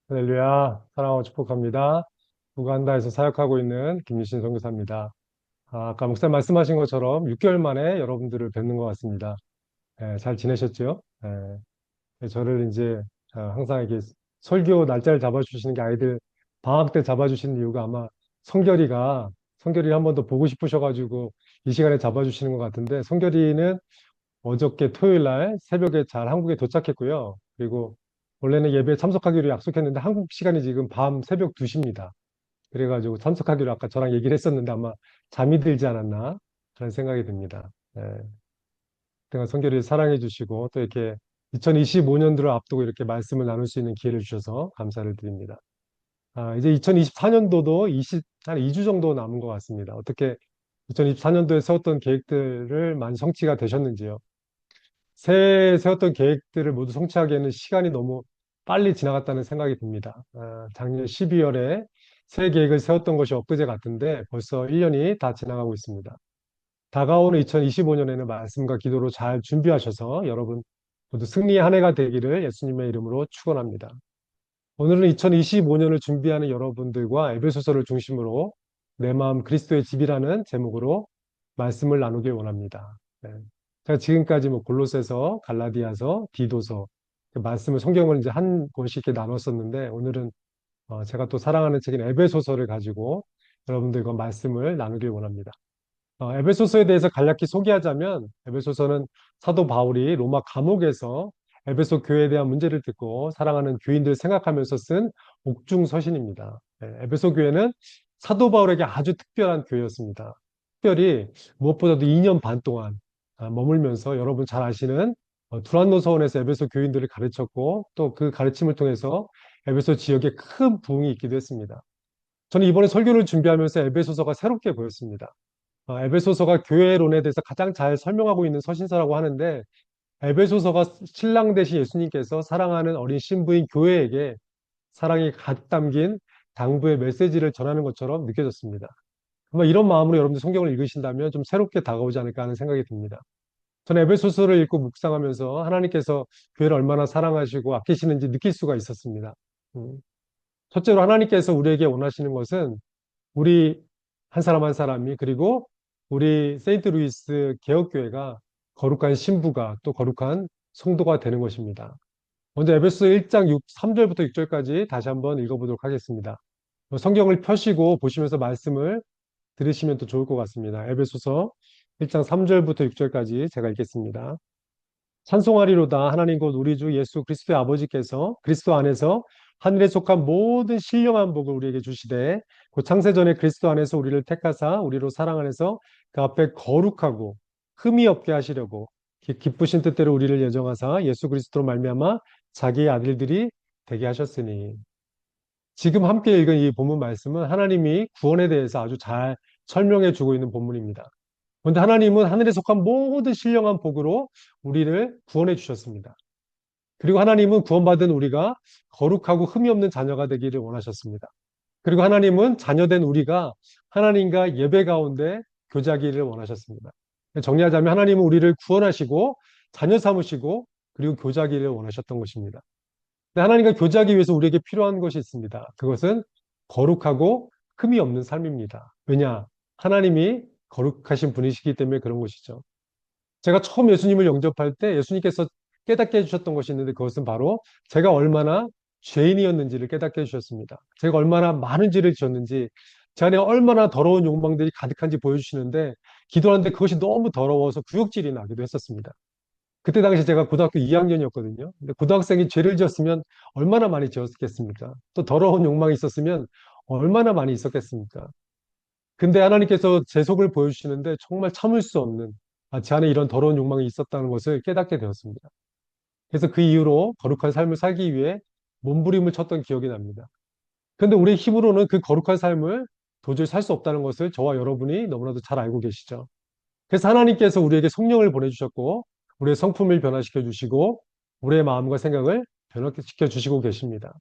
할렐루야, 사랑하고 축복합니다. 우간다에서 사역하고 있는 김미신 선교사입니다. 아까 목사님 말씀하신 것처럼 6개월 만에 여러분들을 뵙는 것 같습니다. 잘 지내셨죠? 저를 이제 항상 이렇게 설교 날짜를 잡아주시는 게 아이들 방학 때 잡아주시는 이유가 아마 성결이 한 번 더 보고 싶으셔가지고 이 시간에 잡아주시는 것 같은데, 성결이는 어저께 토요일 날 새벽에 잘 한국에 도착했고요. 그리고 원래는 예배에 참석하기로 약속했는데 한국 시간이 지금 밤 새벽 2시입니다. 그래가지고 참석하기로 아까 저랑 얘기를 했었는데 아마 잠이 들지 않았나 그런 생각이 듭니다. 예. 그동안 성결이 사랑해 주시고 또 이렇게 2025년도를 앞두고 이렇게 말씀을 나눌 수 있는 기회를 주셔서 감사를 드립니다. 이제 2024년도도 한 2주 정도 남은 것 같습니다. 어떻게 2024년도에 세웠던 계획들을 많이 성취가 되셨는지요? 새해 세웠던 계획들을 모두 성취하기에는 시간이 너무 빨리 지나갔다는 생각이 듭니다. 작년 12월에 새해 계획을 세웠던 것이 엊그제 같은데 벌써 1년이 다 지나가고 있습니다. 다가오는 2025년에는 말씀과 기도로 잘 준비하셔서 여러분 모두 승리의 한 해가 되기를 예수님의 이름으로 축원합니다. 오늘은 2025년을 준비하는 여러분들과 에베소서를 중심으로 내 마음 그리스도의 집이라는 제목으로 말씀을 나누길 원합니다. 네. 제가 지금까지 뭐 골로새서, 갈라디아서, 디도서 그 말씀을 성경을 이제 한 권씩 이렇게 나눴었는데 오늘은 제가 또 사랑하는 책인 에베소서를 가지고 여러분들과 말씀을 나누길 원합니다. 에베소서에 대해서 간략히 소개하자면 에베소서는 사도 바울이 로마 감옥에서 에베소 교회에 대한 문제를 듣고 사랑하는 교인들을 생각하면서 쓴 옥중서신입니다. 에베소 교회는 사도 바울에게 아주 특별한 교회였습니다. 특별히 무엇보다도 2년 반 동안 머물면서 여러분 잘 아시는 두란노 서원에서 에베소 교인들을 가르쳤고 또 그 가르침을 통해서 에베소 지역에 큰 부흥이 있기도 했습니다. 저는 이번에 설교를 준비하면서 에베소서가 새롭게 보였습니다. 에베소서가 교회론에 대해서 가장 잘 설명하고 있는 서신서라고 하는데 에베소서가 신랑 되신 예수님께서 사랑하는 어린 신부인 교회에게 사랑이 가득 담긴 당부의 메시지를 전하는 것처럼 느껴졌습니다. 아마 이런 마음으로 여러분들 성경을 읽으신다면 좀 새롭게 다가오지 않을까 하는 생각이 듭니다. 저는 에베소서를 읽고 묵상하면서 하나님께서 교회를 얼마나 사랑하시고 아끼시는지 느낄 수가 있었습니다. 음, 첫째로 하나님께서 우리에게 원하시는 것은 우리 한 사람 한 사람이 그리고 우리 세인트루이스 개혁교회가 거룩한 신부가 또 거룩한 성도가 되는 것입니다. 먼저 에베소 1장 3절부터 6절까지 다시 한번 읽어보도록 하겠습니다. 성경을 펴시고 보시면서 말씀을 들으시면 또 좋을 것 같습니다. 에베소서 1장 3절부터 6절까지 제가 읽겠습니다. 찬송하리로다 하나님 곧 우리 주 예수 그리스도의 아버지께서 그리스도 안에서 하늘에 속한 모든 신령한 복을 우리에게 주시되 곧 창세전에 그리스도 안에서 우리를 택하사 우리로 사랑 안에서 그 앞에 거룩하고 흠이 없게 하시려고 기쁘신 뜻대로 우리를 예정하사 예수 그리스도로 말미암아 자기의 아들들이 되게 하셨으니. 지금 함께 읽은 이 본문 말씀은 하나님이 구원에 대해서 아주 잘 설명해 주고 있는 본문입니다. 그런데 하나님은 하늘에 속한 모든 신령한 복으로 우리를 구원해 주셨습니다. 그리고 하나님은 구원받은 우리가 거룩하고 흠이 없는 자녀가 되기를 원하셨습니다. 그리고 하나님은 자녀된 우리가 하나님과 예배 가운데 교제하기를 원하셨습니다. 정리하자면 하나님은 우리를 구원하시고 자녀 삼으시고 그리고 교제하기를 원하셨던 것입니다. 근데 하나님과 교제하기 위해서 우리에게 필요한 것이 있습니다. 그것은 거룩하고 흠이 없는 삶입니다. 왜냐? 하나님이 거룩하신 분이시기 때문에 그런 것이죠. 제가 처음 예수님을 영접할 때 예수님께서 깨닫게 해주셨던 것이 있는데 그것은 바로 제가 얼마나 죄인이었는지를 깨닫게 해주셨습니다. 제가 얼마나 많은 죄를 지었는지, 제 안에 얼마나 더러운 욕망들이 가득한지 보여주시는데 기도하는데 그것이 너무 더러워서 구역질이 나기도 했었습니다. 그때 당시 제가 고등학교 2학년이었거든요. 근데 고등학생이 죄를 지었으면 얼마나 많이 지었겠습니까? 또 더러운 욕망이 있었으면 얼마나 많이 있었겠습니까? 근데 하나님께서 제 속을 보여주시는데 정말 참을 수 없는 제 안에 이런 더러운 욕망이 있었다는 것을 깨닫게 되었습니다. 그래서 그 이후로 거룩한 삶을 살기 위해 몸부림을 쳤던 기억이 납니다. 그런데 우리의 힘으로는 그 거룩한 삶을 도저히 살 수 없다는 것을 저와 여러분이 너무나도 잘 알고 계시죠. 그래서 하나님께서 우리에게 성령을 보내주셨고 우리의 성품을 변화시켜 주시고 우리의 마음과 생각을 변화시켜 주시고 계십니다.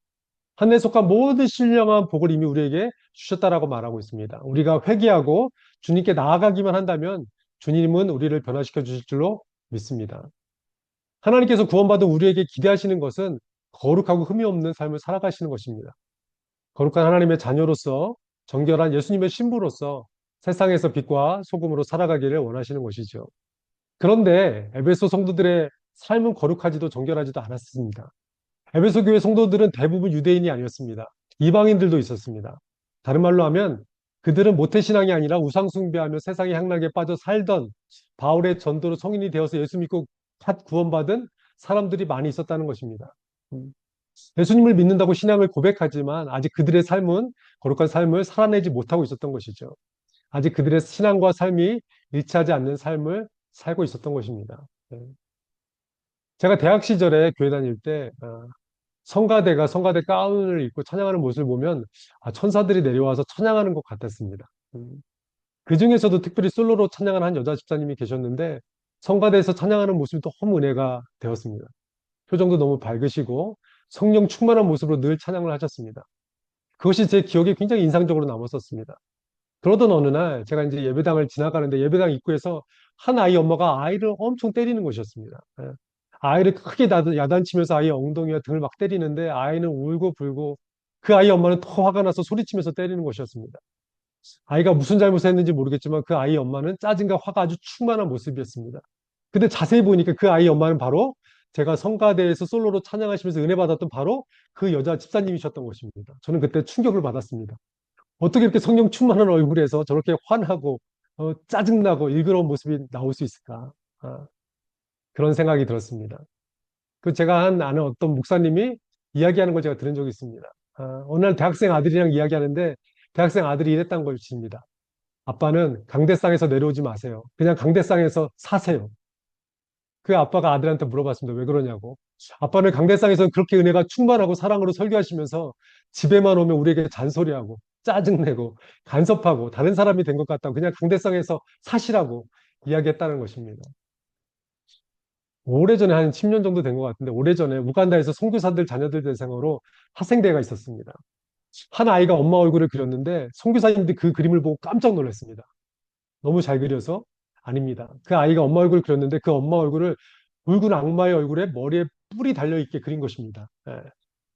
하늘에 속한 모든 신령한 복을 이미 우리에게 주셨다라고 말하고 있습니다. 우리가 회개하고 주님께 나아가기만 한다면 주님은 우리를 변화시켜 주실 줄로 믿습니다. 하나님께서 구원받은 우리에게 기대하시는 것은 거룩하고 흠이 없는 삶을 살아가시는 것입니다. 거룩한 하나님의 자녀로서 정결한 예수님의 신부로서 세상에서 빛과 소금으로 살아가기를 원하시는 것이죠. 그런데 에베소 성도들의 삶은 거룩하지도 정결하지도 않았습니다. 에베소 교회 성도들은 대부분 유대인이 아니었습니다. 이방인들도 있었습니다. 다른 말로 하면 그들은 모태신앙이 아니라 우상숭배하며 세상의 향락에 빠져 살던 바울의 전도로 성인이 되어서 예수 믿고 갓 구원받은 사람들이 많이 있었다는 것입니다. 음. 예수님을 믿는다고 신앙을 고백하지만 아직 그들의 삶은 거룩한 삶을 살아내지 못하고 있었던 것이죠. 아직 그들의 신앙과 삶이 일치하지 않는 삶을 살고 있었던 것입니다. 네. 제가 대학 시절에 교회 다닐 때 성가대가 성가대 가운을 입고 찬양하는 모습을 보면 천사들이 내려와서 찬양하는 것 같았습니다. 그 중에서도 특별히 솔로로 찬양하는 한 여자 집사님이 계셨는데 성가대에서 찬양하는 모습이 너무 은혜가 되었습니다. 표정도 너무 밝으시고 성령 충만한 모습으로 늘 찬양을 하셨습니다. 그것이 제 기억에 굉장히 인상적으로 남았었습니다. 그러던 어느 날 제가 이제 예배당을 지나가는데 예배당 입구에서 한 아이 엄마가 아이를 엄청 때리는 것이었습니다. 예. 아이를 크게 야단치면서 아이의 엉덩이와 등을 막 때리는데 아이는 울고 불고 그 아이 엄마는 더 화가 나서 소리치면서 때리는 것이었습니다. 아이가 무슨 잘못을 했는지 모르겠지만 그 아이 엄마는 짜증과 화가 아주 충만한 모습이었습니다. 근데 자세히 보니까 그 아이 엄마는 바로 제가 성가대에서 솔로로 찬양하시면서 은혜 받았던 바로 그 여자 집사님이셨던 것입니다. 저는 그때 충격을 받았습니다. 어떻게 이렇게 성령 충만한 얼굴에서 저렇게 환하고 짜증나고 일그러운 모습이 나올 수 있을까? 아, 그런 생각이 들었습니다. 그 제가 아는 어떤 목사님이 이야기하는 걸 제가 들은 적이 있습니다. 어느 날 대학생 아들이랑 이야기하는데 대학생 아들이 이랬던 것입니다. 아빠는 강대상에서 내려오지 마세요. 그냥 강대상에서 사세요. 그 아빠가 아들한테 물어봤습니다. 왜 그러냐고. 아빠는 강대상에서 그렇게 은혜가 충만하고 사랑으로 설교하시면서 집에만 오면 우리에게 잔소리하고 짜증내고 간섭하고 다른 사람이 된 것 같다고 그냥 강대상에서 사시라고 이야기했다는 것입니다. 오래전에 한 10년 정도 된 것 같은데 오래전에 우간다에서 선교사들 자녀들 대상으로 학생대회가 있었습니다. 한 아이가 엄마 얼굴을 그렸는데 선교사님들이 그 그림을 보고 깜짝 놀랐습니다. 너무 잘 그려서 아닙니다. 그 아이가 엄마 얼굴을 그렸는데 그 엄마 얼굴을 붉은 악마의 얼굴에 머리에 뿔이 달려있게 그린 것입니다. 예.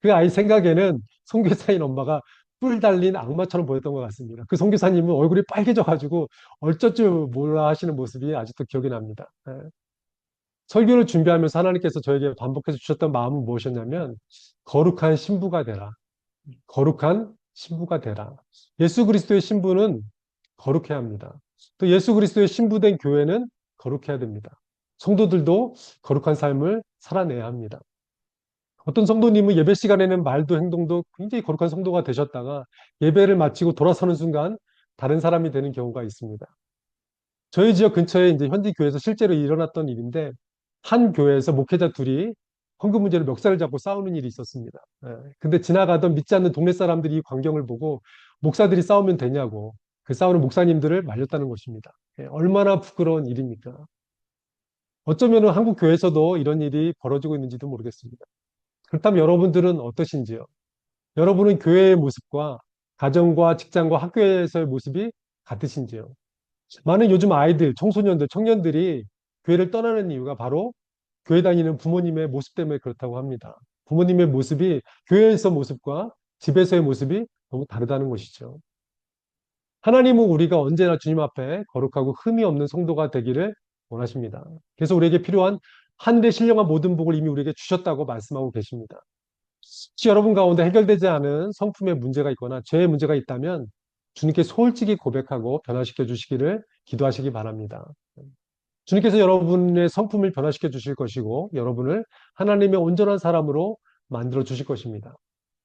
그 아이 생각에는 선교사인 엄마가 뿔 달린 악마처럼 보였던 것 같습니다. 그 선교사님은 얼굴이 빨개져가지고 얼쩔 줄 몰라 하시는 모습이 아직도 기억이 납니다. 예. 설교를 준비하면서 하나님께서 저에게 반복해서 주셨던 마음은 무엇이었냐면 거룩한 신부가 되라. 거룩한 신부가 되라. 예수 그리스도의 신부는 거룩해야 합니다. 또 예수 그리스도의 신부된 교회는 거룩해야 됩니다. 성도들도 거룩한 삶을 살아내야 합니다. 어떤 성도님은 예배 시간에는 말도 행동도 굉장히 거룩한 성도가 되셨다가 예배를 마치고 돌아서는 순간 다른 사람이 되는 경우가 있습니다. 저희 지역 근처에 이제 현지 교회에서 실제로 일어났던 일인데 한 교회에서 목회자 둘이 헌금 문제로 멱살을 잡고 싸우는 일이 있었습니다. 예. 근데 지나가던 믿지 않는 동네 사람들이 이 광경을 보고 목사들이 싸우면 되냐고 그 싸우는 목사님들을 말렸다는 것입니다. 예, 얼마나 부끄러운 일입니까? 어쩌면 한국 교회에서도 이런 일이 벌어지고 있는지도 모르겠습니다. 그렇다면 여러분들은 어떠신지요? 여러분은 교회의 모습과 가정과 직장과 학교에서의 모습이 같으신지요? 많은 요즘 아이들, 청소년들, 청년들이 교회를 떠나는 이유가 바로 교회 다니는 부모님의 모습 때문에 그렇다고 합니다. 부모님의 모습이 교회에서 모습과 집에서의 모습이 너무 다르다는 것이죠. 하나님은 우리가 언제나 주님 앞에 거룩하고 흠이 없는 성도가 되기를 원하십니다. 그래서 우리에게 필요한 하늘의 신령한 모든 복을 이미 우리에게 주셨다고 말씀하고 계십니다. 혹시 여러분 가운데 해결되지 않은 성품의 문제가 있거나 죄의 문제가 있다면 주님께 솔직히 고백하고 변화시켜 주시기를 기도하시기 바랍니다. 주님께서 여러분의 성품을 변화시켜 주실 것이고 여러분을 하나님의 온전한 사람으로 만들어 주실 것입니다.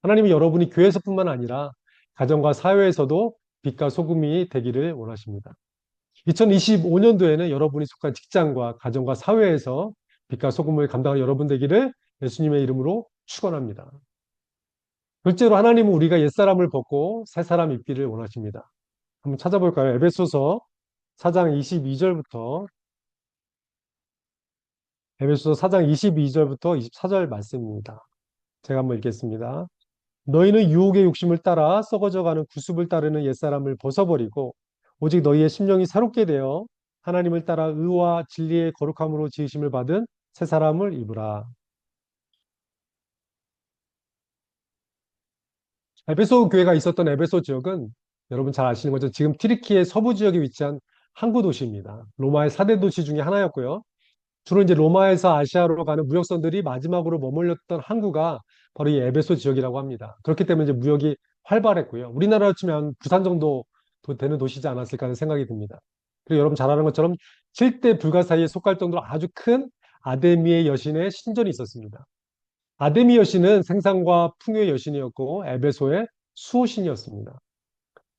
하나님은 여러분이 교회에서뿐만 아니라 가정과 사회에서도 빛과 소금이 되기를 원하십니다. 2025년도에는 여러분이 속한 직장과 가정과 사회에서 빛과 소금을 감당하는 여러분 되기를 예수님의 이름으로 축원합니다. 둘째로 하나님은 우리가 옛사람을 벗고 새사람 입기를 원하십니다. 한번 찾아볼까요? 에베소서 4장 22절부터 에베소서 4장 22절부터 24절 말씀입니다. 제가 한번 읽겠습니다. 너희는 유혹의 욕심을 따라 썩어져가는 구습을 따르는 옛사람을 벗어버리고 오직 너희의 심령이 새롭게 되어 하나님을 따라 의와 진리의 거룩함으로 지으심을 받은 새 사람을 입으라. 에베소 교회가 있었던 에베소 지역은 여러분 잘 아시는 것처럼 지금 튀르키예 서부 지역에 위치한 항구 도시입니다. 로마의 4대 도시 중에 하나였고요. 주로 이제 로마에서 아시아로 가는 무역선들이 마지막으로 머물렀던 항구가 바로 이 에베소 지역이라고 합니다. 그렇기 때문에 이제 무역이 활발했고요. 우리나라로 치면 부산 정도 되는 도시지 않았을까 하는 생각이 듭니다. 그리고 여러분 잘 아는 것처럼 7대 불가 사이에 속할 정도로 아주 큰 아데미의 여신의 신전이 있었습니다. 아데미 여신은 생산과 풍요의 여신이었고 에베소의 수호신이었습니다.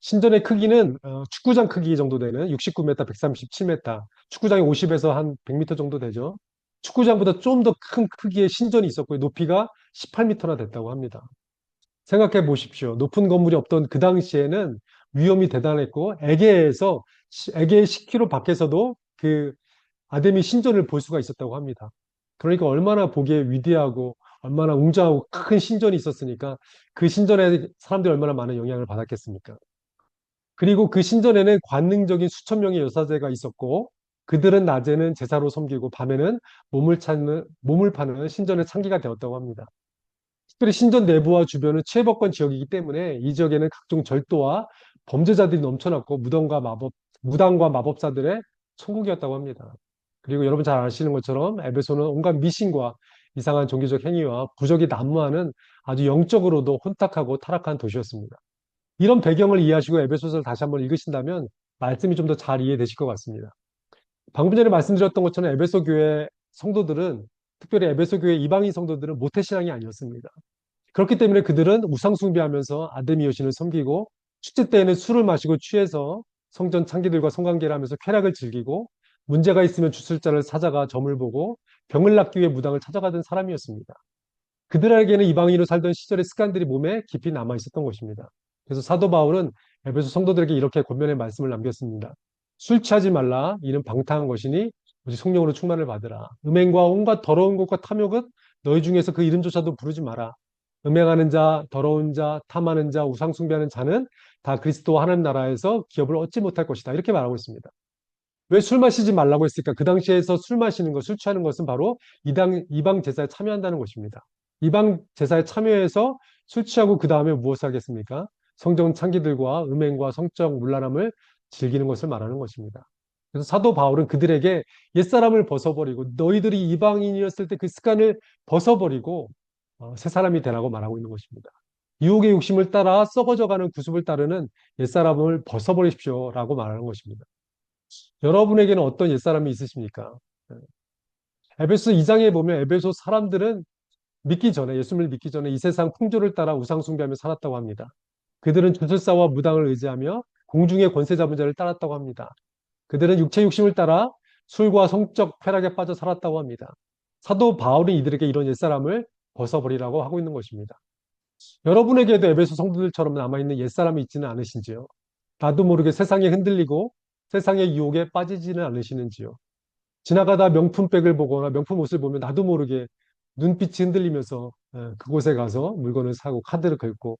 신전의 크기는 축구장 크기 정도 되는 69m, 137m, 축구장이 50에서 한 100m 정도 되죠. 축구장보다 좀 더 큰 크기의 신전이 있었고 높이가 18m나 됐다고 합니다. 생각해 보십시오. 높은 건물이 없던 그 당시에는 위험이 대단했고 에게의 10km 밖에서도 그 아데미 신전을 볼 수가 있었다고 합니다. 그러니까 얼마나 보기에 위대하고 얼마나 웅장하고 큰 신전이 있었으니까 그 신전에 사람들이 얼마나 많은 영향을 받았겠습니까? 그리고 그 신전에는 관능적인 수천 명의 여사제가 있었고 그들은 낮에는 제사로 섬기고 밤에는 몸을 파는 신전의 창기가 되었다고 합니다. 특별히 신전 내부와 주변은 치해법권 지역이기 때문에 이 지역에는 각종 절도와 범죄자들이 넘쳐났고 무당과 마법사들의 천국이었다고 합니다. 그리고 여러분 잘 아시는 것처럼 에베소는 온갖 미신과 이상한 종교적 행위와 부적이 난무하는 아주 영적으로도 혼탁하고 타락한 도시였습니다. 이런 배경을 이해하시고 에베소서를 다시 한번 읽으신다면 말씀이 좀 더 잘 이해되실 것 같습니다. 방금 전에 말씀드렸던 것처럼 에베소 교회 성도들은 특별히 에베소 교회 이방인 성도들은 모태신앙이 아니었습니다. 그렇기 때문에 그들은 우상 숭배하면서 아데미 여신을 섬기고 축제 때에는 술을 마시고 취해서 성전 창기들과 성관계를 하면서 쾌락을 즐기고 문제가 있으면 주술자를 찾아가 점을 보고 병을 낫기 위해 무당을 찾아가던 사람이었습니다. 그들에게는 이방인으로 살던 시절의 습관들이 몸에 깊이 남아 있었던 것입니다. 그래서 사도 바울은 에베소 성도들에게 이렇게 권면의 말씀을 남겼습니다. 술 취하지 말라. 이는 방탕한 것이니 오직 성령으로 충만을 받으라. 음행과 온갖 더러운 것과 탐욕은 너희 중에서 그 이름조차도 부르지 마라. 음행하는 자, 더러운 자, 탐하는 자, 우상 숭배하는 자는 다 그리스도와 하나님 나라에서 기업을 얻지 못할 것이다. 이렇게 말하고 있습니다. 왜 술 마시지 말라고 했을까? 그 당시에서 술 마시는 것, 술 취하는 것은 바로 이방 제사에 참여한다는 것입니다. 이방 제사에 참여해서 술 취하고 그 다음에 무엇을 하겠습니까? 성전 창기들과 음행과 성적 문란함을 즐기는 것을 말하는 것입니다. 그래서 사도 바울은 그들에게 옛사람을 벗어버리고 너희들이 이방인이었을 때 그 습관을 벗어버리고 새 사람이 되라고 말하고 있는 것입니다. 유혹의 욕심을 따라 썩어져가는 구습을 따르는 옛사람을 벗어버리십시오라고 말하는 것입니다. 여러분에게는 어떤 옛사람이 있으십니까? 에베소 2장에 보면 에베소 사람들은 예수님을 믿기 전에 이 세상 풍조를 따라 우상숭배하며 살았다고 합니다. 그들은 주술사와 무당을 의지하며 공중의 권세 잡은 자를 따랐다고 합니다. 그들은 육체 욕심을 따라 술과 성적 쾌락에 빠져 살았다고 합니다. 사도 바울이 이들에게 이런 옛사람을 벗어버리라고 하고 있는 것입니다. 여러분에게도 에베소 성도들처럼 남아있는 옛사람이 있지는 않으신지요? 나도 모르게 세상에 흔들리고 세상의 유혹에 빠지지는 않으시는지요? 지나가다 명품백을 보거나 명품 옷을 보면 나도 모르게 눈빛이 흔들리면서 그곳에 가서 물건을 사고 카드를 긁고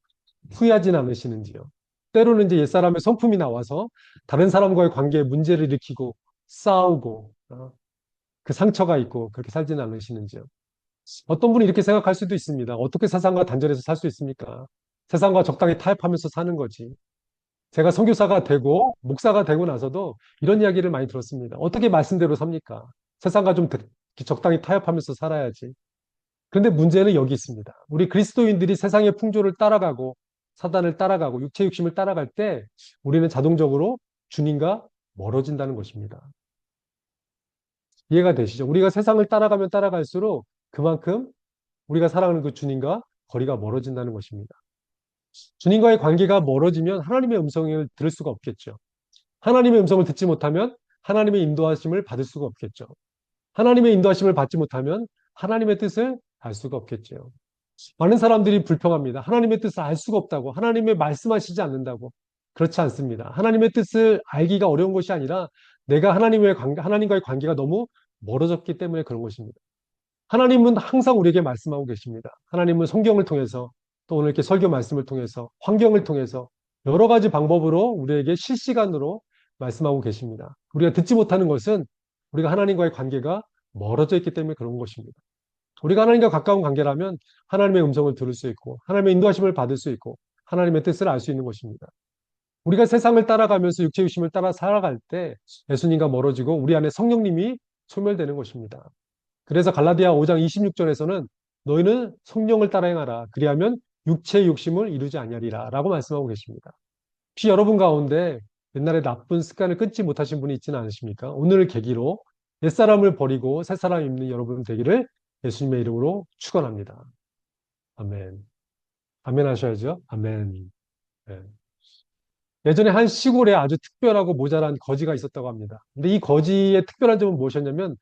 후회하지는 않으시는지요? 때로는 이제 옛사람의 성품이 나와서 다른 사람과의 관계에 문제를 일으키고 싸우고 그 상처가 있고 그렇게 살지는 않으시는지요? 어떤 분이 이렇게 생각할 수도 있습니다. 어떻게 세상과 단절해서 살 수 있습니까? 세상과 적당히 타협하면서 사는 거지. 제가 선교사가 되고 목사가 되고 나서도 이런 이야기를 많이 들었습니다. 어떻게 말씀대로 삽니까? 세상과 좀 적당히 타협하면서 살아야지. 그런데 문제는 여기 있습니다. 우리 그리스도인들이 세상의 풍조를 따라가고 사단을 따라가고 육체 욕심을 따라갈 때 우리는 자동적으로 주님과 멀어진다는 것입니다. 이해가 되시죠? 우리가 세상을 따라가면 따라갈수록 그만큼 우리가 사랑하는 그 주님과 거리가 멀어진다는 것입니다. 주님과의 관계가 멀어지면 하나님의 음성을 들을 수가 없겠죠. 하나님의 음성을 듣지 못하면 하나님의 인도하심을 받을 수가 없겠죠. 하나님의 인도하심을 받지 못하면 하나님의 뜻을 알 수가 없겠죠. 많은 사람들이 불평합니다. 하나님의 뜻을 알 수가 없다고. 하나님의 말씀하시지 않는다고. 그렇지 않습니다. 하나님의 뜻을 알기가 어려운 것이 아니라 내가 하나님과의 관계가 너무 멀어졌기 때문에 그런 것입니다. 하나님은 항상 우리에게 말씀하고 계십니다. 하나님은 성경을 통해서 또 오늘 이렇게 설교 말씀을 통해서 환경을 통해서 여러 가지 방법으로 우리에게 실시간으로 말씀하고 계십니다. 우리가 듣지 못하는 것은 우리가 하나님과의 관계가 멀어져 있기 때문에 그런 것입니다. 우리가 하나님과 가까운 관계라면 하나님의 음성을 들을 수 있고 하나님의 인도하심을 받을 수 있고 하나님의 뜻을 알 수 있는 것입니다. 우리가 세상을 따라가면서 육체 유심을 따라 살아갈 때 예수님과 멀어지고 우리 안에 성령님이 소멸되는 것입니다. 그래서 갈라디아 5장 26절에서는 너희는 성령을 따라 행하라. 그리하면 육체의 욕심을 이루지 아니하리라 라고 말씀하고 계십니다. 혹시 여러분 가운데 옛날에 나쁜 습관을 끊지 못하신 분이 있지는 않으십니까? 오늘을 계기로 옛사람을 버리고 새사람 입는 여러분 되기를 예수님의 이름으로 축원합니다. 아멘. 아멘 하셔야죠. 아멘. 네. 예전에 한 시골에 아주 특별하고 모자란 거지가 있었다고 합니다. 근데 이 거지의 특별한 점은 무엇이었냐면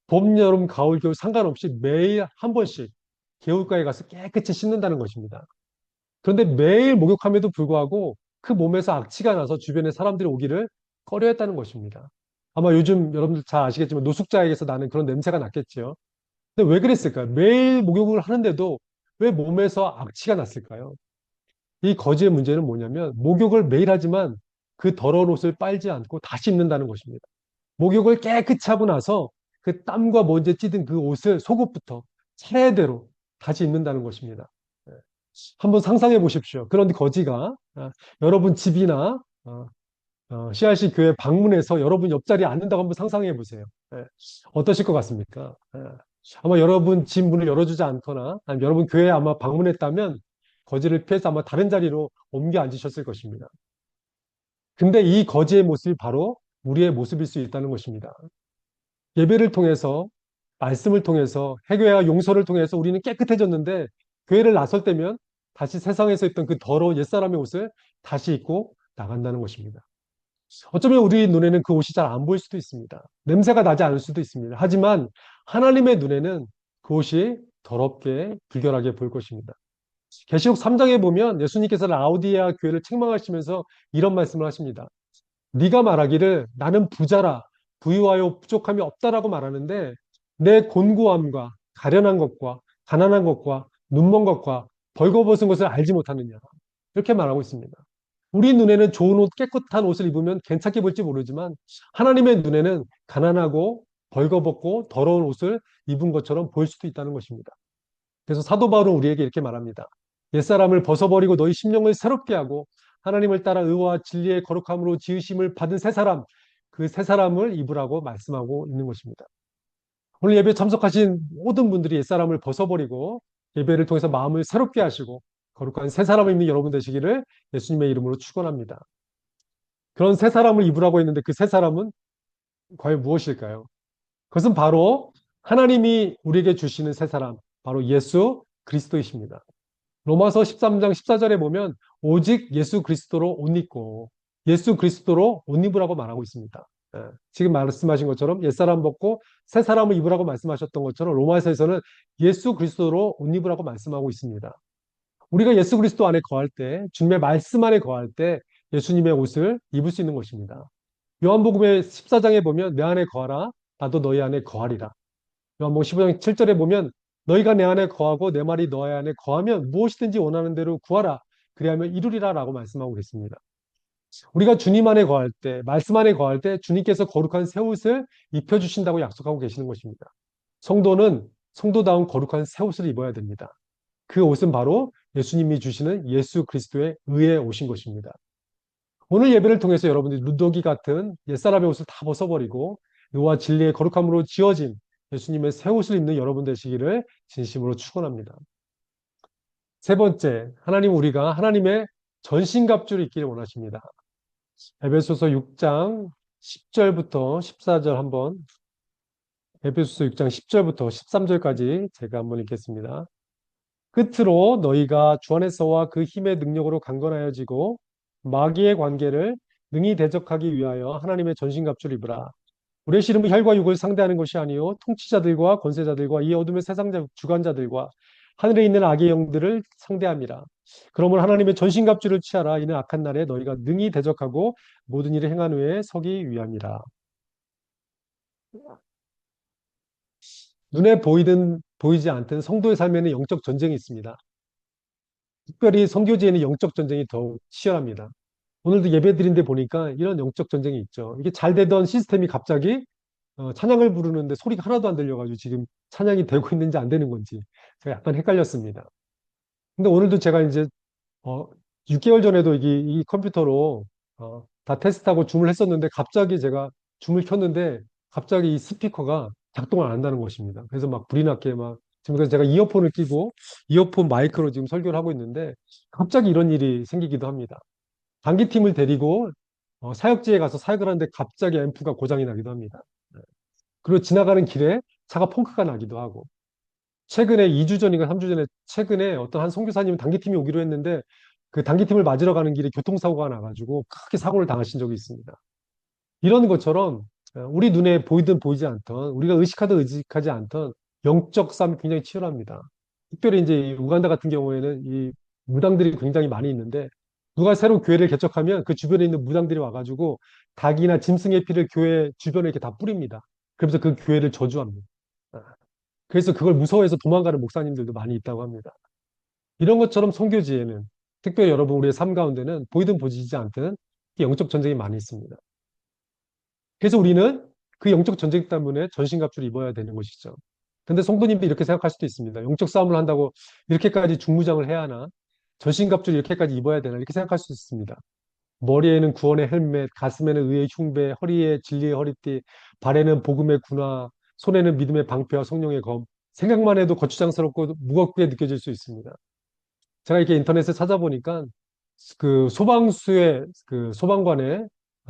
봄, 여름, 가을, 겨울 상관없이 매일 한 번씩 개울가에 가서 깨끗이 씻는다는 것입니다. 그런데 매일 목욕함에도 불구하고 그 몸에서 악취가 나서 주변에 사람들이 오기를 꺼려했다는 것입니다. 아마 요즘 여러분들 잘 아시겠지만 노숙자에게서 나는 그런 냄새가 났겠죠. 근데 왜 그랬을까요? 매일 목욕을 하는데도 왜 몸에서 악취가 났을까요? 이 거지의 문제는 뭐냐면 목욕을 매일 하지만 그 더러운 옷을 빨지 않고 다시 입는다는 것입니다. 목욕을 깨끗이 하고 나서 그 땀과 먼지에 찌든 그 옷을 속옷부터 차례대로 다시 입는다는 것입니다. 예. 한번 상상해 보십시오. 그런데 거지가 여러분 집이나 CRC 교회 방문해서 여러분 옆자리에 앉는다고 한번 상상해 보세요. 예. 어떠실 것 같습니까? 예. 아마 여러분 집 문을 열어주지 않거나 아니면 여러분 교회에 아마 방문했다면 거지를 피해서 아마 다른 자리로 옮겨 앉으셨을 것입니다. 근데 이 거지의 모습이 바로 우리의 모습일 수 있다는 것입니다. 예배를 통해서 말씀을 통해서 해결과 용서를 통해서 우리는 깨끗해졌는데 교회를 나설 때면 다시 세상에서 입던 그 더러운 옛사람의 옷을 다시 입고 나간다는 것입니다. 어쩌면 우리 눈에는 그 옷이 잘 안 보일 수도 있습니다. 냄새가 나지 않을 수도 있습니다. 하지만 하나님의 눈에는 그 옷이 더럽게 불결하게 보일 것입니다. 계시록 3장에 보면 예수님께서 라오디게아 교회를 책망하시면서 이런 말씀을 하십니다. 네가 말하기를 나는 부자라 부유하여 부족함이 없다라고 말하는데 내 곤고함과 가련한 것과 가난한 것과 눈먼 것과 벌거벗은 것을 알지 못하느냐 이렇게 말하고 있습니다. 우리 눈에는 좋은 옷, 깨끗한 옷을 입으면 괜찮게 볼지 모르지만 하나님의 눈에는 가난하고 벌거벗고 더러운 옷을 입은 것처럼 보일 수도 있다는 것입니다. 그래서 사도 바울은 우리에게 이렇게 말합니다. 옛사람을 벗어버리고 너희 심령을 새롭게 하고 하나님을 따라 의와 진리의 거룩함으로 지으심을 받은 새 사람, 그 새 사람을 입으라고 말씀하고 있는 것입니다. 오늘 예배 참석하신 모든 분들이 옛사람을 벗어버리고 예배를 통해서 마음을 새롭게 하시고 거룩한 새 사람을 입는 여러분 되시기를 예수님의 이름으로 축원합니다. 그런 새 사람을 입으라고 했는데 그 새 사람은 과연 무엇일까요? 그것은 바로 하나님이 우리에게 주시는 새 사람, 바로 예수 그리스도이십니다. 로마서 13장 14절에 보면 오직 예수 그리스도로 옷 입고 예수 그리스도로 옷 입으라고 말하고 있습니다. 예, 지금 말씀하신 것처럼 옛사람 벗고 새 사람을 입으라고 말씀하셨던 것처럼 로마서에서는 예수 그리스도로 옷 입으라고 말씀하고 있습니다. 우리가 예수 그리스도 안에 거할 때, 주님의 말씀 안에 거할 때 예수님의 옷을 입을 수 있는 것입니다. 요한복음의 14장에 보면 내 안에 거하라 나도 너희 안에 거하리라. 요한복음 15장 7절에 보면 너희가 내 안에 거하고 내 말이 너희 안에 거하면 무엇이든지 원하는 대로 구하라. 그리하면 이루리라 라고 말씀하고 계십니다. 우리가 주님 안에 거할 때, 말씀 안에 거할 때 주님께서 거룩한 새 옷을 입혀주신다고 약속하고 계시는 것입니다. 성도는 성도다운 거룩한 새 옷을 입어야 됩니다. 그 옷은 바로 예수님이 주시는 예수 그리스도의 의에 오신 것입니다. 오늘 예배를 통해서 여러분들이 루더기 같은 옛사람의 옷을 다 벗어버리고 의와 진리의 거룩함으로 지어진 예수님의 새 옷을 입는 여러분 되시기를 진심으로 축원합니다. 세 번째, 하나님 우리가 하나님의 전신갑주를 입기를 원하십니다. 에베소서 6장 10절부터 14절 한번 에베소서 6장 10절부터 13절까지 제가 한번 읽겠습니다. 끝으로 너희가 주 안에서와 그 힘의 능력으로 강건하여지고 마귀의 관계를 능히 대적하기 위하여 하나님의 전신갑주를 입으라. 우리의 씨름은 혈과 육을 상대하는 것이 아니요 통치자들과 권세자들과 이 어둠의 세상 주관자들과 하늘에 있는 악의 영들을 상대함이라. 그러므로 하나님의 전신갑주를 취하라. 이는 악한 날에 너희가 능히 대적하고 모든 일을 행한 후에 서기 위함이라. 눈에 보이든 보이지 않든 성도의 삶에는 영적 전쟁이 있습니다. 특별히 선교지에는 영적 전쟁이 더욱 치열합니다. 오늘도 예배 드린데 보니까 이런 영적 전쟁이 있죠. 이게 잘 되던 시스템이 갑자기 찬양을 부르는데 소리가 하나도 안 들려가지고 지금 찬양이 되고 있는지 안 되는 건지 제가 약간 헷갈렸습니다. 근데 오늘도 제가 이제 어, 6개월 전에도 이 컴퓨터로 다 테스트하고 줌을 했었는데 갑자기 제가 줌을 켰는데 갑자기 이 스피커가 작동을 안 한다는 것입니다. 그래서 막 불이 났게 막 지금 그래서 제가 이어폰을 끼고 이어폰 마이크로 지금 설교를 하고 있는데 갑자기 이런 일이 생기기도 합니다. 단기팀을 데리고 사역지에 가서 사역을 하는데 갑자기 앰프가 고장이 나기도 합니다. 그리고 지나가는 길에 차가 펑크가 나기도 하고 최근에 2주 전인가 3주 전에 최근에 어떤 한 선교사님 단기팀이 오기로 했는데 그 단기팀을 맞으러 가는 길에 교통사고가 나가지고 크게 사고를 당하신 적이 있습니다. 이런 것처럼 우리 눈에 보이든 보이지 않던 우리가 의식하든 의식하지 않던 영적 싸움이 굉장히 치열합니다. 특별히 이제 이 우간다 같은 경우에는 이 무당들이 굉장히 많이 있는데 누가 새로 교회를 개척하면 그 주변에 있는 무당들이 와가지고 닭이나 짐승의 피를 교회 주변에 이렇게 다 뿌립니다. 그러면서 그 교회를 저주합니다. 그래서 그걸 무서워해서 도망가는 목사님들도 많이 있다고 합니다. 이런 것처럼 선교지에는 특별히 여러분 우리의 삶 가운데는 보이든 보이지 않든 영적 전쟁이 많이 있습니다. 그래서 우리는 그 영적 전쟁 때문에 전신갑주를 입어야 되는 것이죠. 근데 성도님도 이렇게 생각할 수도 있습니다. 영적 싸움을 한다고 이렇게까지 중무장을 해야 하나? 전신갑주를 이렇게까지 입어야 되나? 이렇게 생각할 수 있습니다. 머리에는 구원의 헬멧, 가슴에는 의의 흉배, 허리에 진리의 허리띠, 발에는 복음의 군화, 손에는 믿음의 방패와 성령의 검. 생각만 해도 거추장스럽고 무겁게 느껴질 수 있습니다. 제가 이렇게 인터넷에 찾아보니까 그 소방수의 그 소방관의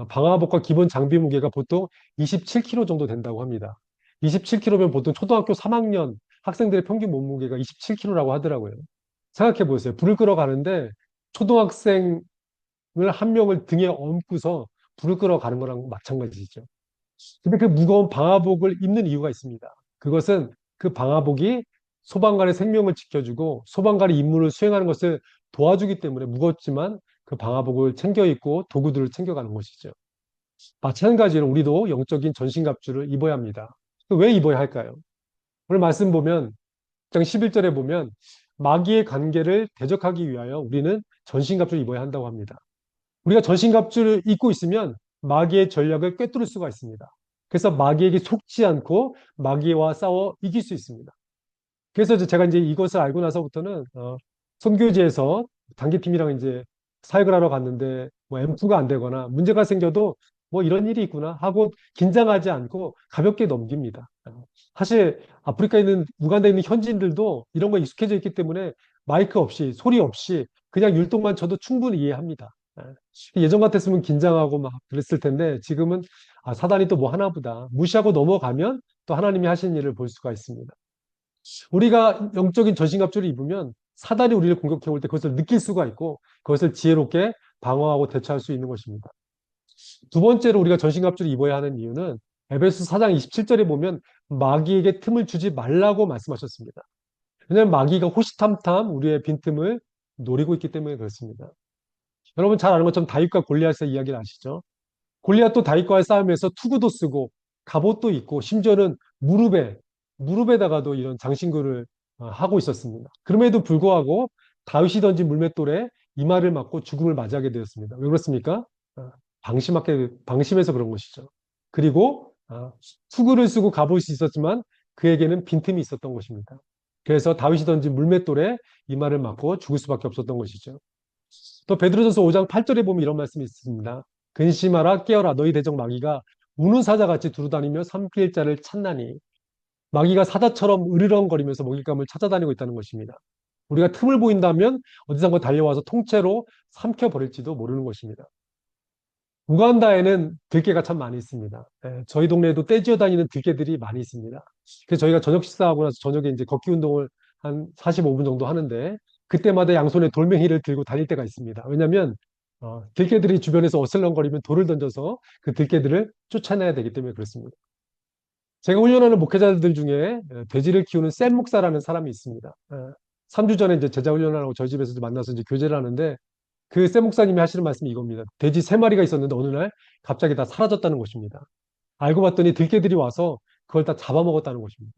방화복과 기본 장비 무게가 보통 27kg 정도 된다고 합니다. 27kg면 보통 초등학교 3학년 학생들의 평균 몸무게가 27kg라고 하더라고요. 생각해 보세요. 불을 끄러 가는데 초등학생을 한 명을 등에 얹고서 불을 끄러 가는 거랑 마찬가지죠. 근데 그 무거운 방화복을 입는 이유가 있습니다. 그것은 그 방화복이 소방관의 생명을 지켜주고 소방관의 임무를 수행하는 것을 도와주기 때문에 무겁지만 그 방화복을 챙겨 입고 도구들을 챙겨가는 것이죠. 마찬가지로 우리도 영적인 전신갑주를 입어야 합니다. 왜 입어야 할까요? 오늘 말씀 보면 장 11절에 보면 마귀의 관계를 대적하기 위하여 우리는 전신갑주를 입어야 한다고 합니다. 우리가 전신갑주를 입고 있으면 마귀의 전략을 꿰뚫을 수가 있습니다. 그래서 마귀에게 속지 않고 마귀와 싸워 이길 수 있습니다. 그래서 제가 이제 이것을 알고 나서부터는 선교지에서 단기팀이랑 이제 사역을 하러 갔는데 뭐 앰프가 안 되거나 문제가 생겨도 뭐 이런 일이 있구나 하고 긴장하지 않고 가볍게 넘깁니다. 사실 아프리카에 있는 우간다에 있는 현지인들도 이런 거 익숙해져 있기 때문에 마이크 없이 소리 없이 그냥 율동만 쳐도 충분히 이해합니다. 예전 같았으면 긴장하고 막 그랬을 텐데 지금은 사단이 또 뭐 하나 보다 무시하고 넘어가면 또 하나님이 하신 일을 볼 수가 있습니다. 우리가 영적인 전신갑주를 입으면 사단이 우리를 공격해 올 때 그것을 느낄 수가 있고 그것을 지혜롭게 방어하고 대처할 수 있는 것입니다. 두 번째로 우리가 전신갑주를 입어야 하는 이유는 에베소 4장 27절에 보면 마귀에게 틈을 주지 말라고 말씀하셨습니다. 왜냐하면 마귀가 호시탐탐 우리의 빈틈을 노리고 있기 때문에 그렇습니다. 여러분 잘 아는 것처럼 다윗과 골리앗의 이야기를 아시죠? 골리앗도 다윗과의 싸움에서 투구도 쓰고 갑옷도 입고 심지어는 무릎에다가도 이런 장신구를 하고 있었습니다. 그럼에도 불구하고 다윗이 던진 물맷돌에 이마를 맞고 죽음을 맞이하게 되었습니다. 왜 그렇습니까? 방심해서 그런 것이죠. 그리고 투구를 쓰고 갑옷이 있었지만 그에게는 빈틈이 있었던 것입니다. 그래서 다윗이 던진 물맷돌에 이마를 맞고 죽을 수밖에 없었던 것이죠. 또 베드로전서 5장 8절에 보면 이런 말씀이 있습니다. 근심하라 깨어라 너희 대적 마귀가 우는 사자같이 두루다니며 삼킬 자를 찾나니 마귀가 사자처럼 으르렁거리면서 먹잇감을 찾아다니고 있다는 것입니다. 우리가 틈을 보인다면 어디선가 달려와서 통째로 삼켜버릴지도 모르는 것입니다. 우간다에는 들개가 참 많이 있습니다. 저희 동네에도 떼지어 다니는 들개들이 많이 있습니다. 그래서 저희가 저녁 식사하고 나서 저녁에 이제 걷기 운동을 한 45분 정도 하는데 그때마다 양손에 돌멩이를 들고 다닐 때가 있습니다. 왜냐하면 들개들이 주변에서 어슬렁거리면 돌을 던져서 그 들개들을 쫓아내야 되기 때문에 그렇습니다. 제가 훈련하는 목회자들 중에 돼지를 키우는 샘 목사라는 사람이 있습니다. 3주 전에 이제 제자 훈련하고 저희 집에서 만나서 이제 교제를 하는데 그 샘 목사님이 하시는 말씀이 이겁니다. 돼지 3마리가 있었는데 어느 날 갑자기 다 사라졌다는 것입니다. 알고 봤더니 들개들이 와서 그걸 다 잡아먹었다는 것입니다.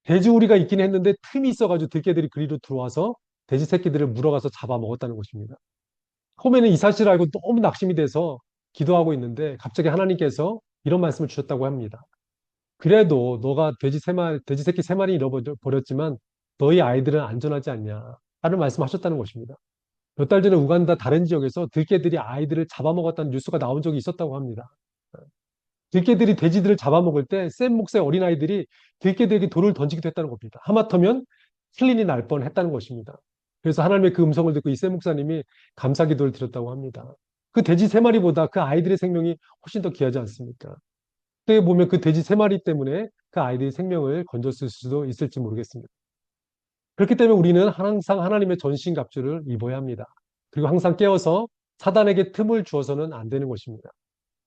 돼지우리가 있긴 했는데 틈이 있어가지고 들개들이 그리로 들어와서 돼지 새끼들을 물어가서 잡아먹었다는 것입니다. 처음에는 이 사실을 알고 너무 낙심이 돼서 기도하고 있는데 갑자기 하나님께서 이런 말씀을 주셨다고 합니다. 그래도 너가 돼지 새끼 3마리 잃어버렸지만 너희 아이들은 안전하지 않냐 하는 말씀하셨다는 것입니다. 몇 달 전에 우간다 다른 지역에서 들개들이 아이들을 잡아먹었다는 뉴스가 나온 적이 있었다고 합니다. 들개들이 돼지들을 잡아먹을 때 센 몫의 어린아이들이 들개들에게 돌을 던지기도 했다는 겁니다. 하마터면 살인이 날 뻔했다는 것입니다. 그래서 하나님의 그 음성을 듣고 이 센 목사님이 감사기도를 드렸다고 합니다. 그 돼지 세 마리보다 그 아이들의 생명이 훨씬 더 귀하지 않습니까? 그때 보면 그 돼지 세 마리 때문에 그 아이들의 생명을 건졌을 수도 있을지 모르겠습니다. 그렇기 때문에 우리는 항상 하나님의 전신갑주를 입어야 합니다. 그리고 항상 깨어서 사단에게 틈을 주어서는 안 되는 것입니다.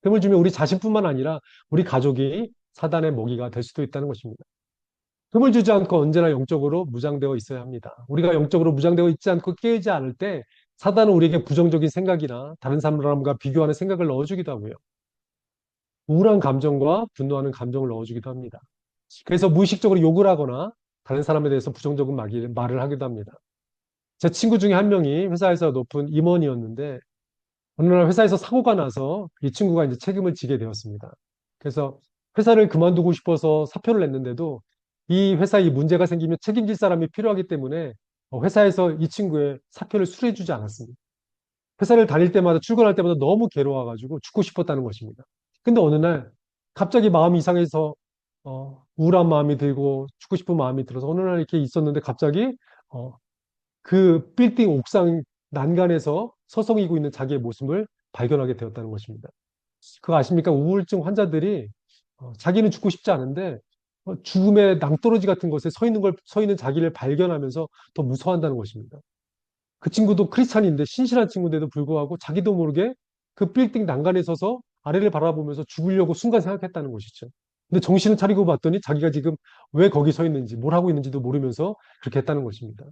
틈을 주면 우리 자신뿐만 아니라 우리 가족이 사단의 먹이가 될 수도 있다는 것입니다. 틈을 주지 않고 언제나 영적으로 무장되어 있어야 합니다. 우리가 영적으로 무장되어 있지 않고 깨어있지 않을 때 사단은 우리에게 부정적인 생각이나 다른 사람과 비교하는 생각을 넣어주기도 하고요. 우울한 감정과 분노하는 감정을 넣어주기도 합니다. 그래서 무의식적으로 욕을 하거나 다른 사람에 대해서 부정적인 말을 하기도 합니다. 제 친구 중에 한 명이 회사에서 높은 임원이었는데 어느 날 회사에서 사고가 나서 이 친구가 이제 책임을 지게 되었습니다. 그래서 회사를 그만두고 싶어서 사표를 냈는데도 이 회사에 문제가 생기면 책임질 사람이 필요하기 때문에 회사에서 이 친구의 사표를 수리해주지 않았습니다. 회사를 다닐 때마다 출근할 때마다 너무 괴로워가지고 죽고 싶었다는 것입니다. 근데 어느 날 갑자기 마음이 이상해서 우울한 마음이 들고 죽고 싶은 마음이 들어서 어느 날 이렇게 있었는데 갑자기 어, 그 빌딩 옥상 난간에서 서성이고 있는 자기의 모습을 발견하게 되었다는 것입니다. 그거 아십니까? 우울증 환자들이 자기는 죽고 싶지 않은데 죽음의 낭떠러지 같은 곳에 서 있는 자기를 발견하면서 더 무서워한다는 것입니다. 그 친구도 크리스찬인데 신실한 친구인데도 불구하고 자기도 모르게 그 빌딩 난간에 서서 아래를 바라보면서 죽으려고 순간 생각했다는 것이죠. 근데 정신을 차리고 봤더니 자기가 지금 왜 거기 서 있는지 뭘 하고 있는지도 모르면서 그렇게 했다는 것입니다.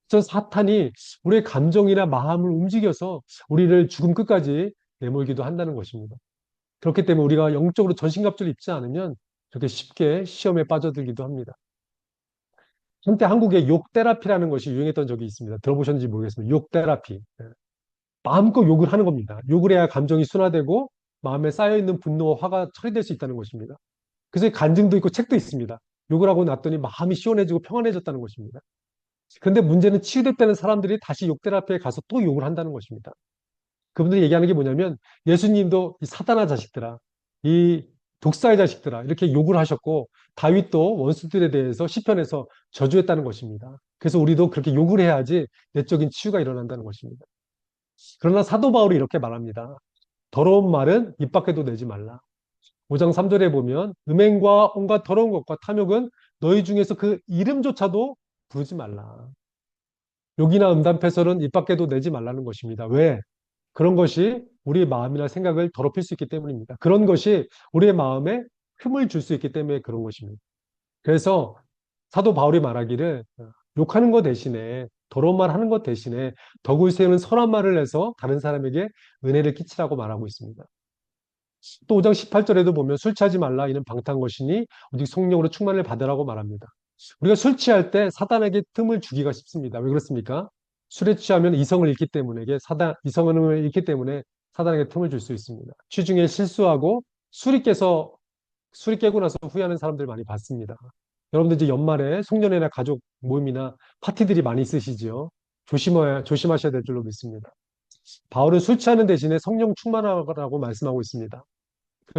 저 사탄이 우리의 감정이나 마음을 움직여서 우리를 죽음 끝까지 내몰기도 한다는 것입니다. 그렇기 때문에 우리가 영적으로 전신갑주를 입지 않으면 그렇게 쉽게 시험에 빠져들기도 합니다. 한때 한국에 욕 테라피라는 것이 유행했던 적이 있습니다. 들어보셨는지 모르겠습니다. 욕 테라피. 마음껏 욕을 하는 겁니다. 욕을 해야 감정이 순화되고 마음에 쌓여있는 분노와 화가 처리될 수 있다는 것입니다. 그래서 간증도 있고 책도 있습니다. 욕을 하고 났더니 마음이 시원해지고 평안해졌다는 것입니다. 그런데 문제는 치유됐다는 사람들이 다시 욕 테라피에 가서 또 욕을 한다는 것입니다. 그분들이 얘기하는 게 뭐냐면 예수님도 이 사단아 자식들아, 이 독사의 자식들아 이렇게 욕을 하셨고 다윗도 원수들에 대해서 시편에서 저주했다는 것입니다. 그래서 우리도 그렇게 욕을 해야지 내적인 치유가 일어난다는 것입니다. 그러나 사도 바울이 이렇게 말합니다. 더러운 말은 입 밖에도 내지 말라. 5장 3절에 보면 음행과 온갖 더러운 것과 탐욕은 너희 중에서 그 이름조차도 부르지 말라. 욕이나 음담패설은 입 밖에도 내지 말라는 것입니다. 왜? 그런 것이 우리의 마음이나 생각을 더럽힐 수 있기 때문입니다. 그런 것이 우리의 마음에 흠을 줄 수 있기 때문에 그런 것입니다. 그래서 사도 바울이 말하기를 욕하는 것 대신에 더러운 말 하는 것 대신에 덕을 세우는 선한 말을 해서 다른 사람에게 은혜를 끼치라고 말하고 있습니다. 또 5장 18절에도 보면 술 취하지 말라 이는 방탕 것이니 오직 성령으로 충만을 받으라고 말합니다. 우리가 술 취할 때 사단에게 틈을 주기가 쉽습니다. 왜 그렇습니까? 술에 취하면 이성을 잃기 때문에 이성을 잃기 때문에 사단에게 틈을 줄 수 있습니다. 취중에 실수하고 술이 깨고 나서 후회하는 사람들 많이 봤습니다. 여러분들 이제 연말에 송년회나 가족 모임이나 파티들이 많이 있으시죠? 조심하셔야 될 줄로 믿습니다. 바울은 술 취하는 대신에 성령 충만하라고 말씀하고 있습니다.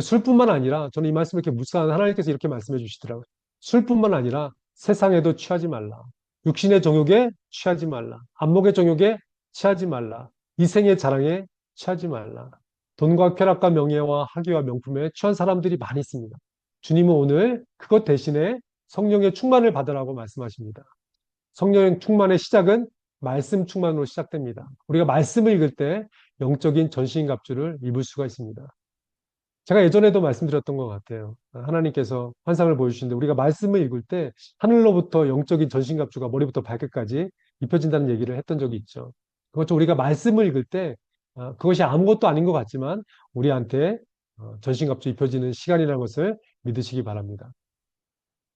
술뿐만 아니라 저는 이 말씀을 이렇게 묵상하는 하나님께서 이렇게 말씀해 주시더라고요. 술뿐만 아니라 세상에도 취하지 말라. 육신의 정욕에 취하지 말라. 안목의 정욕에 취하지 말라. 이생의 자랑에 취하지 말라. 돈과 쾌락과 명예와 학위와 명품에 취한 사람들이 많이 있습니다. 주님은 오늘 그것 대신에 성령의 충만을 받으라고 말씀하십니다. 성령 충만의 시작은 말씀 충만으로 시작됩니다. 우리가 말씀을 읽을 때 영적인 전신갑주를 입을 수가 있습니다. 제가 예전에도 말씀드렸던 것 같아요. 하나님께서 환상을 보여주시는데 우리가 말씀을 읽을 때 하늘로부터 영적인 전신갑주가 머리부터 발끝까지 입혀진다는 얘기를 했던 적이 있죠. 그것도 우리가 말씀을 읽을 때 그것이 아무것도 아닌 것 같지만 우리한테 전신갑주 입혀지는 시간이라는 것을 믿으시기 바랍니다.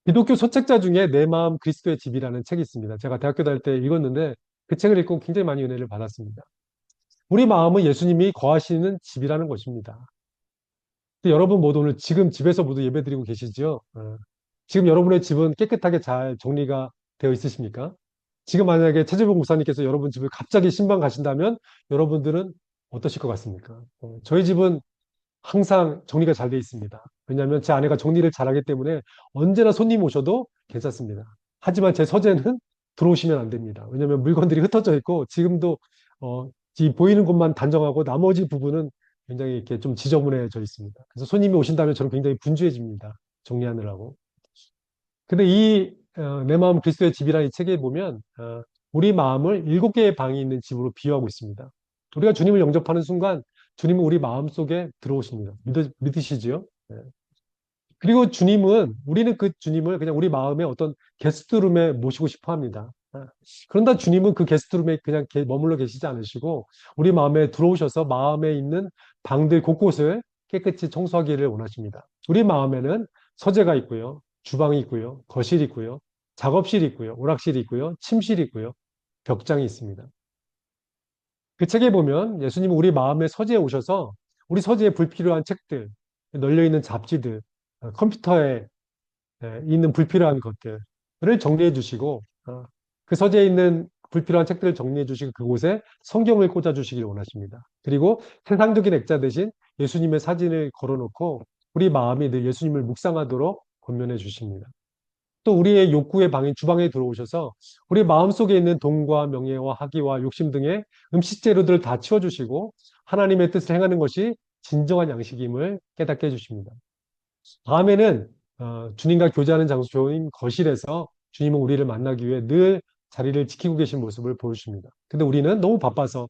기독교 소책자 중에 내 마음 그리스도의 집이라는 책이 있습니다. 제가 대학교 다닐 때 읽었는데 그 책을 읽고 굉장히 많이 은혜를 받았습니다. 우리 마음은 예수님이 거하시는 집이라는 것입니다. 여러분 모두 오늘 지금 집에서 모두 예배드리고 계시죠? 지금 여러분의 집은 깨끗하게 잘 정리가 되어 있으십니까? 지금 만약에 최재복 목사님께서 여러분 집을 갑자기 신방 가신다면 여러분들은 어떠실 것 같습니까? 저희 집은 항상 정리가 잘 돼 있습니다. 왜냐하면 제 아내가 정리를 잘하기 때문에 언제나 손님 오셔도 괜찮습니다. 하지만 제 서재는 들어오시면 안 됩니다. 왜냐하면 물건들이 흩어져 있고 지금도 이 보이는 곳만 단정하고 나머지 부분은 굉장히 이렇게 좀 지저분해져 있습니다. 그래서 손님이 오신다면 저는 굉장히 분주해집니다. 정리하느라고. 근데 내 마음 그리스도의 집이라는 이 책에 보면 우리 마음을 7개의 방이 있는 집으로 비유하고 있습니다. 우리가 주님을 영접하는 순간 주님은 우리 마음 속에 들어오십니다. 믿으시지요? 네. 그리고 우리는 그 주님을 그냥 우리 마음의 어떤 게스트룸에 모시고 싶어 합니다. 그런다 주님은 그 게스트룸에 그냥 머물러 계시지 않으시고 우리 마음에 들어오셔서 마음에 있는 방들 곳곳을 깨끗이 청소하기를 원하십니다. 우리 마음에는 서재가 있고요. 주방이 있고요. 거실이 있고요. 작업실이 있고요. 오락실이 있고요. 침실이 있고요. 벽장이 있습니다. 그 책에 보면 예수님은 우리 마음의 서재에 오셔서 우리 서재에 불필요한 책들, 널려있는 잡지들, 컴퓨터에 있는 불필요한 것들을 정리해 주시고 그 서재에 있는 불필요한 책들을 정리해 주시고 그곳에 성경을 꽂아 주시길 원하십니다. 그리고 세상적인 액자 대신 예수님의 사진을 걸어놓고 우리 마음이 늘 예수님을 묵상하도록 권면해 주십니다. 또 우리의 욕구의 방인 주방에 들어오셔서 우리 마음속에 있는 돈과 명예와 학위와 욕심 등의 음식 재료들을 다 치워주시고 하나님의 뜻을 행하는 것이 진정한 양식임을 깨닫게 해주십니다. 다음에는 주님과 교제하는 장소인 거실에서 주님은 우리를 만나기 위해 늘 자리를 지키고 계신 모습을 보여주십니다. 근데 우리는 너무 바빠서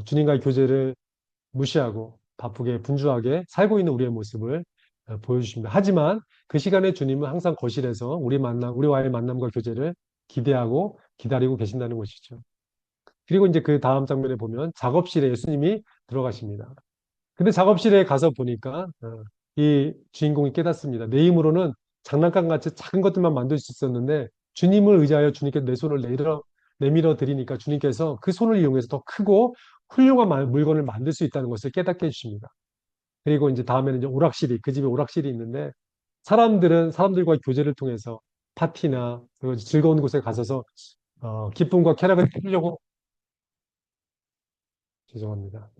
주님과의 교제를 무시하고 바쁘게 분주하게 살고 있는 우리의 모습을 보여주십니다. 하지만 그 시간에 주님은 항상 거실에서 우리와의 만남과 교제를 기대하고 기다리고 계신다는 것이죠. 그리고 이제 그 다음 장면에 보면 작업실에 예수님이 들어가십니다. 근데 작업실에 가서 보니까 이 주인공이 깨닫습니다. 내 힘으로는 장난감 같이 작은 것들만 만들 수 있었는데 주님을 의지하여 주님께 내 손을 내밀어 드리니까 주님께서 그 손을 이용해서 더 크고 훌륭한 물건을 만들 수 있다는 것을 깨닫게 해주십니다. 그리고 이제 다음에는 이제 그 집에 오락실이 있는데 사람들과의 교제를 통해서 파티나 그리고 즐거운 곳에 가서서 기쁨과 쾌락을 찾으려고 죄송합니다.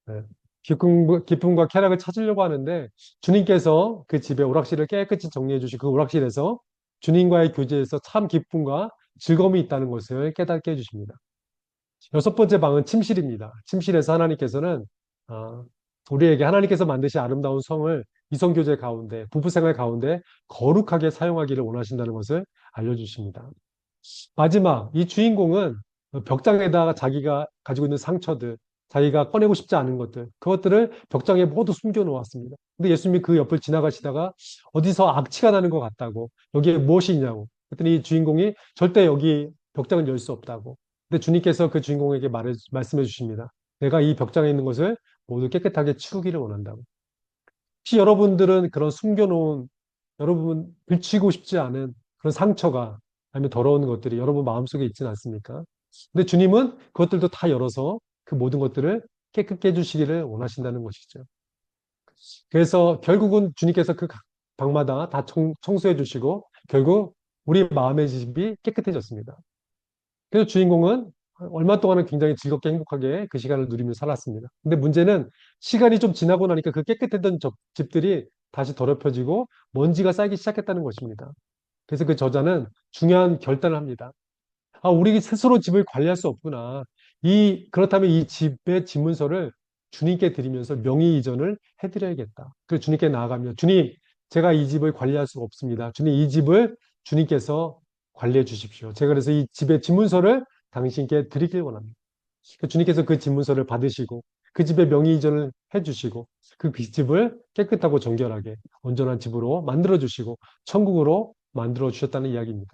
네. 기쁨과 쾌락을 찾으려고 하는데 주님께서 그 집에 오락실을 깨끗이 정리해 주시고 그 오락실에서 주님과의 교제에서 참 기쁨과 즐거움이 있다는 것을 깨닫게 해주십니다. 6번째 방은 침실입니다. 침실에서 하나님께서는 어, 우리에게 하나님께서 만드신 아름다운 성을 이성교제 가운데 부부생활 가운데 거룩하게 사용하기를 원하신다는 것을 알려주십니다. 마지막 이 주인공은 벽장에다가 자기가 가지고 있는 상처들, 자기가 꺼내고 싶지 않은 것들, 그것들을 벽장에 모두 숨겨 놓았습니다. 근데 예수님이 그 옆을 지나가시다가 어디서 악취가 나는 것 같다고, 여기에 무엇이 있냐고. 그랬더니 이 주인공이 절대 여기 벽장을 열 수 없다고. 근데 주님께서 그 주인공에게 말씀해 주십니다. 내가 이 벽장에 있는 것을 모두 깨끗하게 치우기를 원한다고. 혹시 여러분들은 그런 숨겨놓은, 여러분 들추고 싶지 않은 그런 상처가 아니면 더러운 것들이 여러분 마음속에 있지는 않습니까? 근데 주님은 그것들도 다 열어서 그 모든 것들을 깨끗게 해주시기를 원하신다는 것이죠. 그래서 결국은 주님께서 그 각 방마다 다 청소해 주시고 결국 우리 마음의 집이 깨끗해졌습니다. 그래서 주인공은 얼마 동안은 굉장히 즐겁게 행복하게 그 시간을 누리며 살았습니다. 근데 문제는 시간이 좀 지나고 나니까 그 깨끗했던 집들이 다시 더럽혀지고 먼지가 쌓이기 시작했다는 것입니다. 그래서 그 저자는 중요한 결단을 합니다. 우리 스스로 집을 관리할 수 없구나. 그렇다면 이 집의 집문서를 주님께 드리면서 명의 이전을 해드려야겠다. 그래서 주님께 나아가며, 주님, 제가 이 집을 관리할 수가 없습니다. 주님, 이 집을 주님께서 관리해 주십시오. 제가 그래서 이 집의 집문서를 당신께 드리길 원합니다. 주님께서 그 집문서를 받으시고, 그 집의 명의 이전을 해주시고, 그 집을 깨끗하고 정결하게 온전한 집으로 만들어 주시고, 천국으로 만들어 주셨다는 이야기입니다.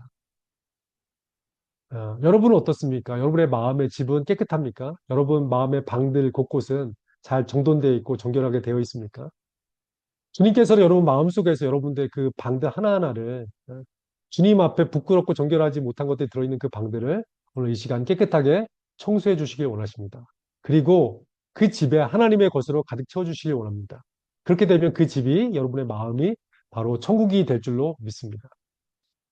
여러분은 어떻습니까? 여러분의 마음의 집은 깨끗합니까? 여러분 마음의 방들 곳곳은 잘 정돈되어 있고 정결하게 되어 있습니까? 주님께서는 여러분 마음속에서 여러분들 그 방들 하나하나를 주님 앞에 부끄럽고 정결하지 못한 것들이 들어있는 그 방들을 오늘 이 시간 깨끗하게 청소해 주시길 원하십니다. 그리고 그 집에 하나님의 것으로 가득 채워 주시길 원합니다. 그렇게 되면 그 집이 여러분의 마음이 바로 천국이 될 줄로 믿습니다.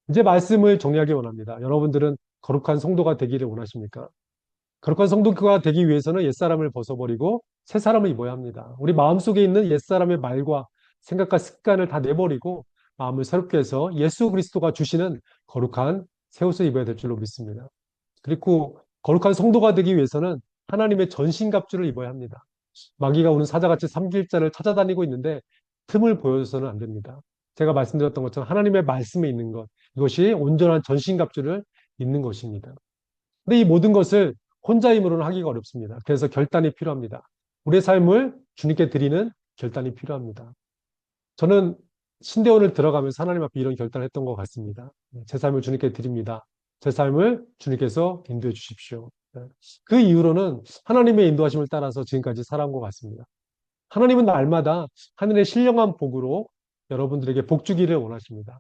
이제 말씀을 정리하기 원합니다. 여러분들은 거룩한 성도가 되기를 원하십니까? 거룩한 성도가 되기 위해서는 옛사람을 벗어버리고 새 사람을 입어야 합니다. 우리 마음속에 있는 옛사람의 말과 생각과 습관을 다 내버리고 마음을 새롭게 해서 예수 그리스도가 주시는 거룩한 새 옷을 입어야 될 줄로 믿습니다. 그리고 거룩한 성도가 되기 위해서는 하나님의 전신갑주를 입어야 합니다. 마귀가 오는 사자같이 삼킬자를 찾아다니고 있는데 틈을 보여줘서는 안 됩니다. 제가 말씀드렸던 것처럼 하나님의 말씀에 있는 것, 이것이 온전한 전신갑주를 입는 것입니다. 근데 이 모든 것을 혼자 힘으로는 하기가 어렵습니다. 그래서 결단이 필요합니다. 우리의 삶을 주님께 드리는 결단이 필요합니다. 저는 신대원을 들어가면서 하나님 앞에 이런 결단을 했던 것 같습니다. 제 삶을 주님께 드립니다. 제 삶을 주님께서 인도해 주십시오. 그 이후로는 하나님의 인도하심을 따라서 지금까지 살아온 것 같습니다. 하나님은 날마다 하늘의 신령한 복으로 여러분들에게 복 주기를 원하십니다.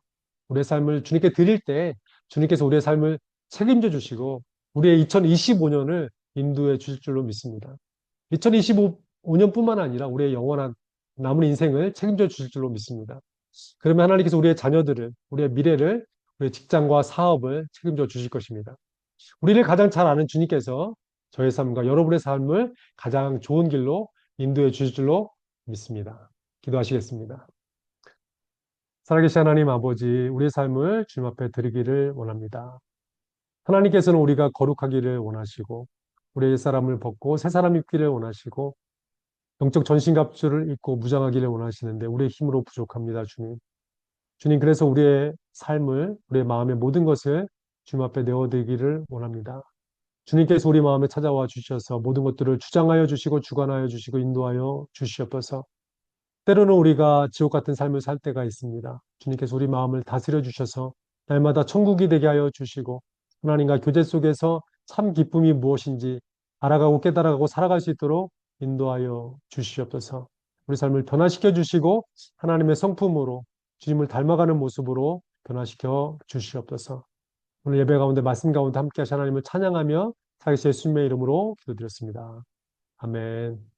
우리의 삶을 주님께 드릴 때 주님께서 우리의 삶을 책임져 주시고 우리의 2025년을 인도해 주실 줄로 믿습니다. 2025년뿐만 아니라 우리의 영원한 남은 인생을 책임져 주실 줄로 믿습니다. 그러면 하나님께서 우리의 자녀들을, 우리의 미래를, 우리의 직장과 사업을 책임져 주실 것입니다. 우리를 가장 잘 아는 주님께서 저의 삶과 여러분의 삶을 가장 좋은 길로 인도해 주실 줄로 믿습니다. 기도하시겠습니다. 살아계신 하나님 아버지, 우리의 삶을 주님 앞에 드리기를 원합니다. 하나님께서는 우리가 거룩하기를 원하시고, 우리의 사람을 벗고 새 사람 입기를 원하시고, 영적 전신갑주를 입고 무장하기를 원하시는데, 우리의 힘으로 부족합니다, 주님. 주님, 그래서 우리의 삶을, 우리의 마음의 모든 것을 주님 앞에 내어드리기를 원합니다. 주님께서 우리 마음에 찾아와 주셔서 모든 것들을 주장하여 주시고 주관하여 주시고 인도하여 주시옵소서. 때로는 우리가 지옥 같은 삶을 살 때가 있습니다. 주님께서 우리 마음을 다스려 주셔서 날마다 천국이 되게 하여 주시고 하나님과 교제 속에서 참 기쁨이 무엇인지 알아가고 깨달아가고 살아갈 수 있도록 인도하여 주시옵소서. 우리 삶을 변화시켜 주시고 하나님의 성품으로 주님을 닮아가는 모습으로 변화시켜 주시옵소서. 오늘 예배 가운데 말씀 가운데 함께 하신 하나님을 찬양하며 살아계신 예수님의 이름으로 기도드렸습니다. 아멘.